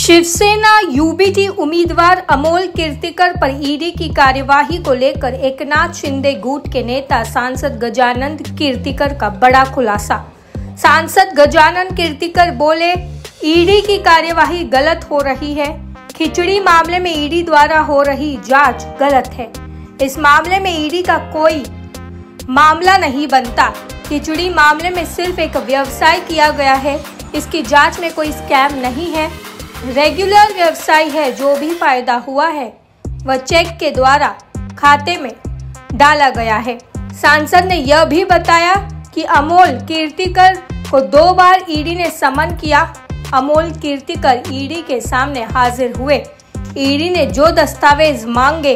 Shiv Sena UBT उम्मीदवार अमोल कीर्तिकर पर ED की कार्यवाही को लेकर एकनाथ शिंदे गुट के नेता सांसद गजानन कीर्तिकर का बड़ा खुलासा। सांसद गजानन कीर्तिकर बोले, ईडी की कार्यवाही गलत हो रही है। खिचड़ी मामले में ईडी द्वारा हो रही जांच गलत है। इस मामले में ईडी का कोई मामला नहीं बनता। खिचड़ी मामले में सिर्फ एक व्यवसाय किया गया है। इसकी जांच में कोई स्कैम नहीं है, रेगुलर व्यवसाय है। जो भी फायदा हुआ है वह चेक के द्वारा खाते में डाला गया है। सांसद ने यह भी बताया कि अमोल कीर्तिकर को 2 बार ईडी ने समन किया। अमोल कीर्तिकर ईडी के सामने हाजिर हुए। ईडी ने जो दस्तावेज मांगे,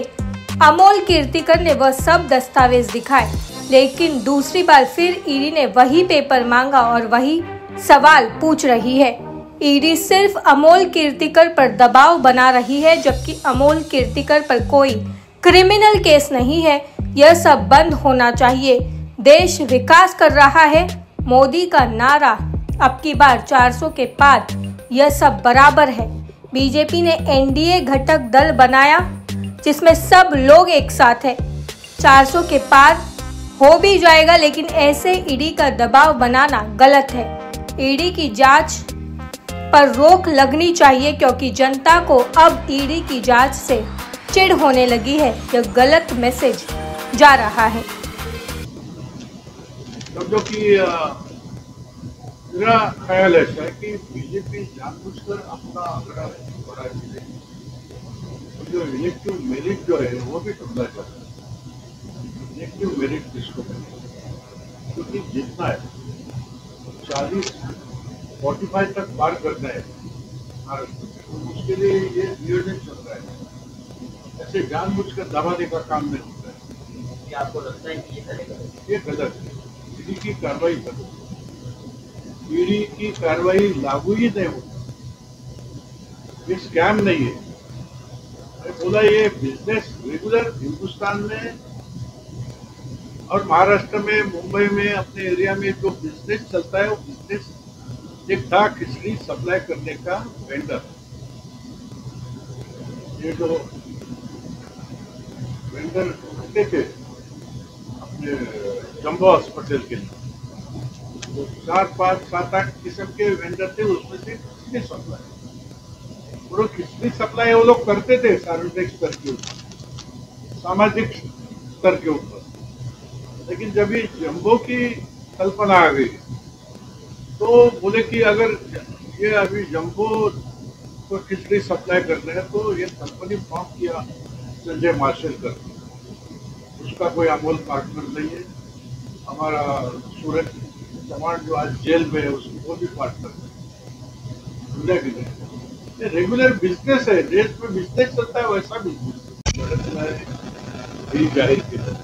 अमोल कीर्तिकर ने वह सब दस्तावेज दिखाए, लेकिन दूसरी बार फिर ईडी ने वही पेपर मांगा और वही सवाल पूछ रही है। ईडी सिर्फ अमोल कीर्तिकर पर दबाव बना रही है, जबकि अमोल कीर्तिकर पर कोई क्रिमिनल केस नहीं है। यह सब बंद होना चाहिए। देश विकास कर रहा है। मोदी का नारा अब की बार 400 के पार, यह सब बराबर है। बीजेपी ने एनडीए घटक दल बनाया जिसमें सब लोग एक साथ है। 400 के पार हो भी जाएगा, लेकिन ऐसे ईडी का दबाव बनाना गलत है। ईडी की जांच पर रोक लगनी चाहिए, क्योंकि जनता को अब ईडी की जांच से चिढ़ होने लगी है। यह गलत मैसेज जा रहा है। समझो कि मेरा ख्याल ऐसा है कि बीजेपी जानबूझकर अपना आंकड़ा बढ़ाती है। जो इलेक्टिव मेरिट जो है वो भी टूटना चाहता है। इलेक्टिव मेरिट किसको कहते हैं? क्योंकि जितना है 45 तक पार करना है महाराष्ट्र में, तो उसके लिए ये नियोजन चल रहा है। ऐसे जानबूझकर दबाने का काम नहीं होता है। क्या आपको लगता है कि ये गलत है। ईडी की कार्रवाई गलत है। ईडी की कार्रवाई लागू ही नहीं होती। ये स्कैम नहीं है। मैं बोला ये बिजनेस रेगुलर हिंदुस्तान में और महाराष्ट्र में, मुंबई में, अपने एरिया में जो बिजनेस चलता है वो बिजनेस एक था खिचड़ी सप्लाई करने का वेंडर। ये जो वेंडर होते थे अपने जम्बो हॉस्पिटल के लिए, तो 4, 5, 7, 8 किस्म के वेंडर थे। उसमें से खिचड़ी सप्लाई, और खिचड़ी सप्लाई वो लोग करते थे सार्वजनिक स्तर के ऊपर, सामाजिक स्तर के ऊपर। लेकिन जब ये जम्बो की कल्पना आ गई तो बोले कि अगर ये अभी जम्बो को खिचड़ी सप्लाई करना है तो ये कंपनी फॉर्म किया संजय मार्शल कर। उसका कोई अमोल पार्टनर नहीं है। हमारा सूरज चौहान जो आज जेल में है वो भी पार्टनर है। ये रेगुलर बिजनेस है। देश में बिजनेस चलता है वैसा बिजनेस ही जाहीर केलं।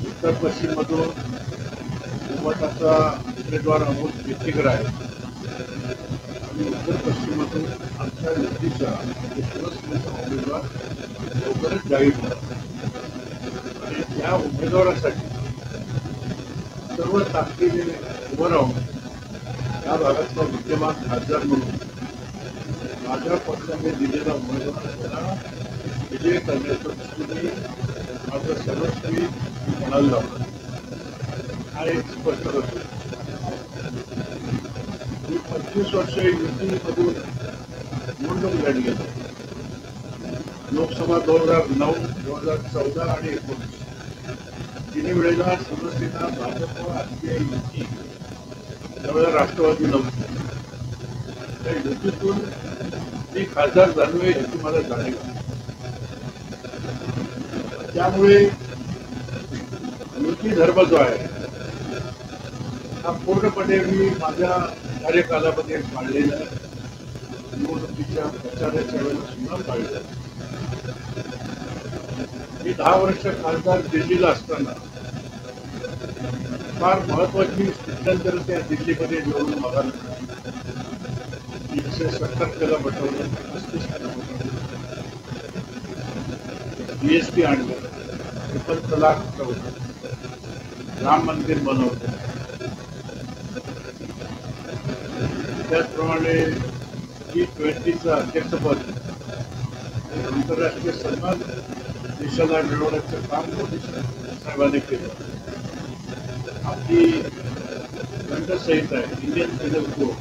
उत्तर पश्चिम मधून बहुमताचा उमेदवार अमोल कीर्तिकर आहे आणि उत्तर पश्चिमातून आमच्या युतीचा शिवसेनेचा उमेदवार लवकरच जाहीर होणार आणि त्या उमेदवारासाठी सर्व ताकदीने उभं राहून या भागातला विद्यमान खासदार म्हणून माझ्या पक्षाने दिलेला उमेदवार त्याला विजय करण्याच्या दृष्टीने माझं सर्वस्वी म्हणायला लावलं हा एक स्पष्ट होतो। 25 वर्ष युतीमधून निवडणूक लढली गेली। लोकसभा 2009, 2014 आणि 19 तिन्ही वेळेला शिवसेना, भाजप आणि युती त्यावेळेला राष्ट्रवादी नव्हती। त्या युतीतून मी खासदार झालोय याची मला जाणीव आहे। त्यामुळे युती धर्म जो आहे हा पूर्णपणे मी माझ्या कार्यकालामध्ये पाळलेला आहे। निवडणुकीच्या प्रचाराच्या वेळेला सुद्धा पाळलेला। मी 10 वर्ष खासदार दिल्लीला असताना फार महत्वाची स्थित्यंतर त्या दिल्लीमध्ये निवडून मला 370 केला बटवलं, 35 केला बटवलं, जीएसटी आणलं, ट्रिपल तलाक ठेवलं, राम मंदिर बनवलं, त्याचप्रमाणे G20चं अध्यक्षपद हे आंतरराष्ट्रीय सन्मान देशाला मिळवण्याचं काम मोदी साहेबांनी केलं. आपली दंडसंहिता आहे इंडियन पिनल कोड,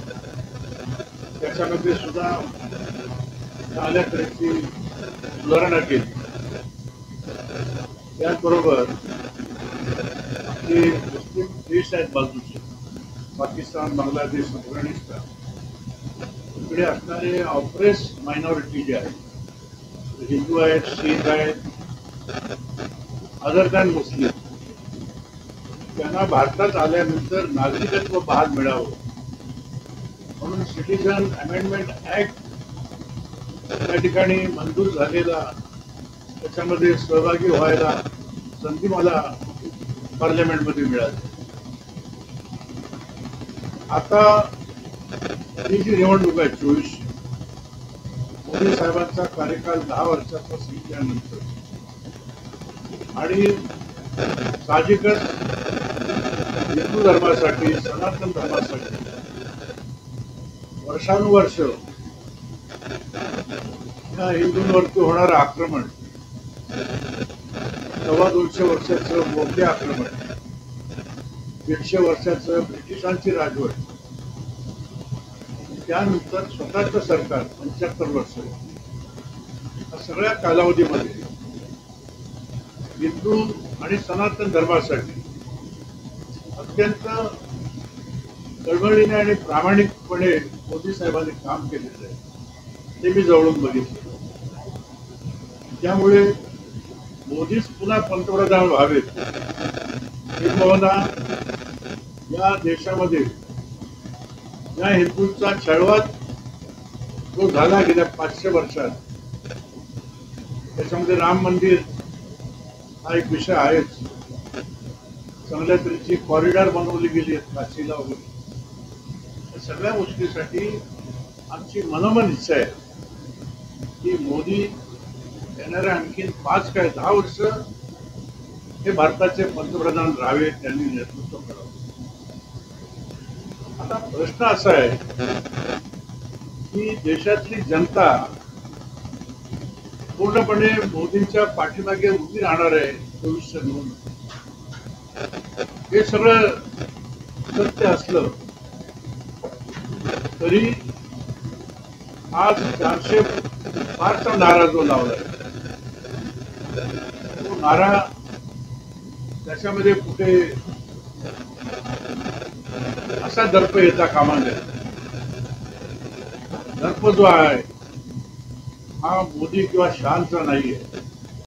त्याच्यामध्ये सुद्धा चांगल्या तऱ्हेची सुधारणा केली. त्याचबरोबर आपले मुस्लिम देश आहेत बाजूचे, पाकिस्तान, बांगलादेश, अफगाणिस्तान, इकडे असणारे ऑपरेस मायनॉरिटी जे आहेत, हिंदू आहेत, शीख आहेत, अदर दॅन मुस्लिम, त्यांना भारतात आल्यानंतर नागरिकत्व बहाल मिळावं म्हणून सिटीजन अमेंडमेंट ऍक्ट त्या ठिकाणी मंजूर झालेला, त्याच्यामध्ये सहभागी व्हायला संधी मला पार्लमेंटमध्ये मिळाली. आता ही जी निवडणूक आहे 24, मोदी साहेबांचा कार्यकाल 10 वर्षाचा संपल्यानंतर आणि साहजिकच हिंदू धर्मासाठी, सनातन धर्मासाठी वर्षानुवर्ष या हिंदूंवरती होणारं आक्रमण, 250 वर्षाचं मोठे आक्रमण, 150 वर्षाचं ब्रिटिशांची राजवट, त्यानंतर स्वतःचं सरकार 75 वर्ष, या सगळ्या कालावधीमध्ये हिंदू आणि सनातन धर्मासाठी अत्यंत तळमळीने आणि प्रामाणिकपणे मोदी साहेबांनी काम केलेलं आहे, ते मी जवळून बघितलं. त्यामुळे मोदीच पुन्हा पंतप्रधान व्हावेत ही भावना या देशामध्ये या हिंदूंचा छळवाद जो झाला गेल्या 500 वर्षात, त्याच्यामध्ये राम मंदिर हा एक विषय आहेच. चांगल्या तऱ्हेची कॉरिडॉर बनवली गेली आहेत काशीला वगैरे. या सगळ्या गोष्टीसाठी आमची मनोमन इच्छा आहे की मोदी येणाऱ्या आणखीन 5 काय 10 वर्ष हे भारताचे पंतप्रधान राहावे, त्यांनी नेतृत्व करावं. आता प्रश्न असा आहे की देशातली जनता पूर्णपणे मोदींच्या पाठीमागे उभी राहणार आहे 24 निवडणूक. हे सगळं सत्य असलं तरी आज 405चा नारा जो लावलाय, तो नारा त्याच्यामध्ये कुठे असा दर्प येता कामा नये. दर्प जो आहे हा मोदी किंवा शहांचा नाहीये.